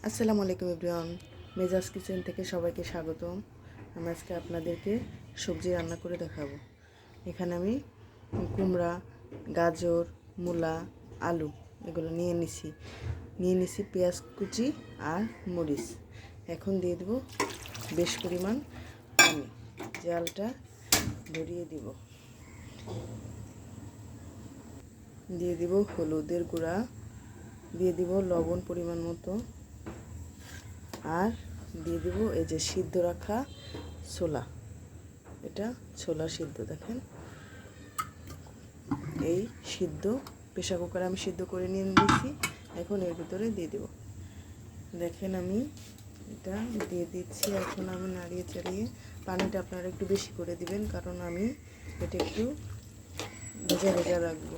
আসসালামু আলাইকুম এভরিওয়ান, মেজাজ কিচেন থেকে সবাইকে স্বাগতম। আমি আজকে আপনাদেরকে সবজি রান্না করে দেখাবো। এখানে আমি কুমড়া, গাজর, মূলা, আলু এগুলো নিয়ে নিছি পেঁয়াজ কুচি আর মরিচ। এখন দিয়ে দেবো বেশ পরিমাণ পানি, জালটা ধরিয়ে দিয়ে দিব হলুদের গুঁড়া, দিয়ে দিব লবণ পরিমাণ মতো, আর দিয়ে দিব এই যে সিদ্ধ রাখা ছোলা। এটা ছোলা সিদ্ধ, দেখেন এই সিদ্ধ প্রেসার কুকারে আমি সিদ্ধ করে নিয়ে নিয়েছি। এখন এর ভিতরে দিয়ে দেব, দেখেন আমি এটা দিয়ে দিচ্ছি। এখন আমি নাড়িয়ে চাড়িয়ে, পানিটা আপনারা একটু বেশি করে দিবেন, কারণ আমি এটা একটু ভেজা ভেজা রাখবো,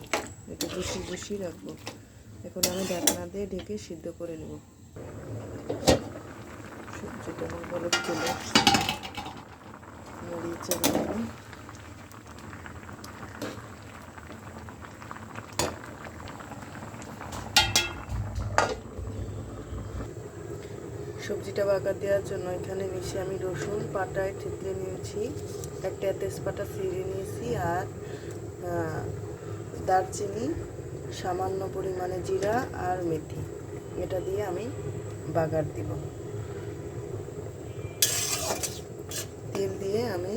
একটু বেশি রাখবো। এখন আমি ঢাকনা দিয়ে ঢেকে সিদ্ধ করে নেব। সবজিটা ভালো তুলে নাড়িয়ে চাড়িয়ে নেব। সবজিটা বাগার দেওয়ার জন্য এখানে নিচে আমি রসুন পাটায় থেতলে নিয়েছি, একটা তেজপাতা ছিঁড়ে নিয়েছি, আর দারচিনি, সামান্য পরিমাণে জিরা আর মেথি, এটা দিয়ে আমি বাগার দিব। তেল দিয়ে আমি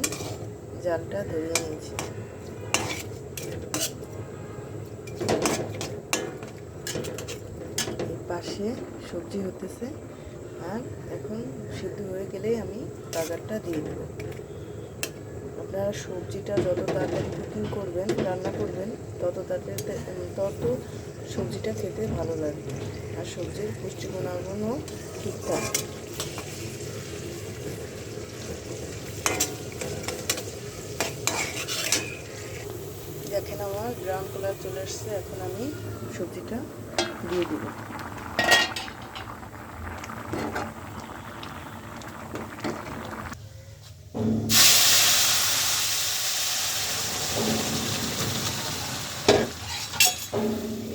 জালটা ধরিয়ে নিয়েছি। পাশে সবজি হতেছে, আর এখন সিদ্ধ হয়ে গেলেই আমি বাগারটা দিয়ে দেবো। আপনারা সবজিটা যত তাড়াতাড়ি কুকিং করবেন, রান্না করবেন, তত সবজিটা খেতে ভালো লাগবে, আর সবজির পুষ্টিগুণাগুণও ঠিকঠাক। দেখেন আমার ব্রাউন কালার চলে আসছে। এখন আমি সবজিটা দিয়ে দিব।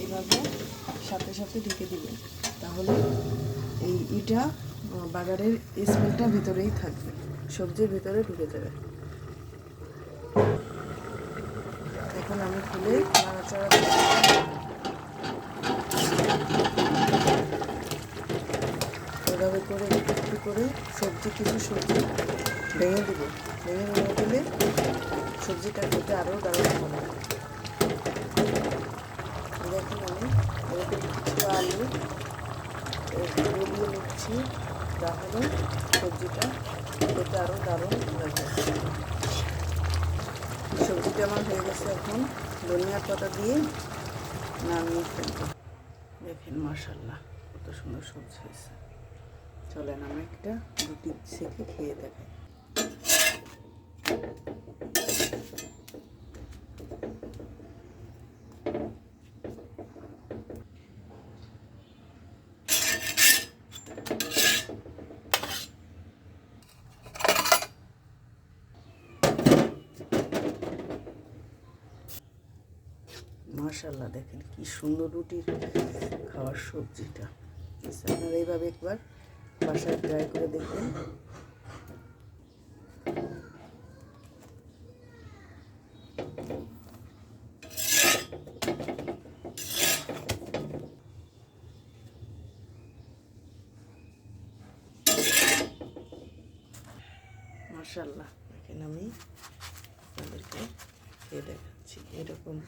এইভাবে সাথে সাথে ঢেকে দিবেন, তাহলে এইটা বাগারের স্মেলটা ভিতরেই থাকবে, সবজির ভিতরে ঢুকে যাবে। এখন আমি খুলে নাড়াচাড়া এভাবে করে একটু করে কিছু সবজি ভেঙে দিব। ভেঙে দিলে সবজিটা খেতে আরও দারুণ হবে। দেখুন আমি এরকম কিছু আলু গলিয়ে নিচ্ছি, তাহলে সবজিটা খেতে আরও দারুণ লাগবে। সবজিটা আমার হয়ে গেছে, এখন ধনিয়ার পাতা দিয়ে নামিয়ে ফেলবো। দেখেন মাশাআল্লাহ কত সুন্দর সবজি হয়েছে। চলেন আমি একটা রুটি সেঁকে খেয়ে দেখাই। মাশাআল্লাহ দেখেন কি সুন্দর রুটির খাওয়ার সবজিটা। আপনারা এইভাবে একবার বাসায় ট্রাই করে দেখবেন। মাশাআল্লাহ দেখেন আমি আপনাদেরকে খেয়ে দেখাচ্ছি এরকম।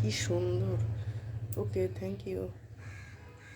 কি সুন্দর। ওকে, থ্যাংক ইউ।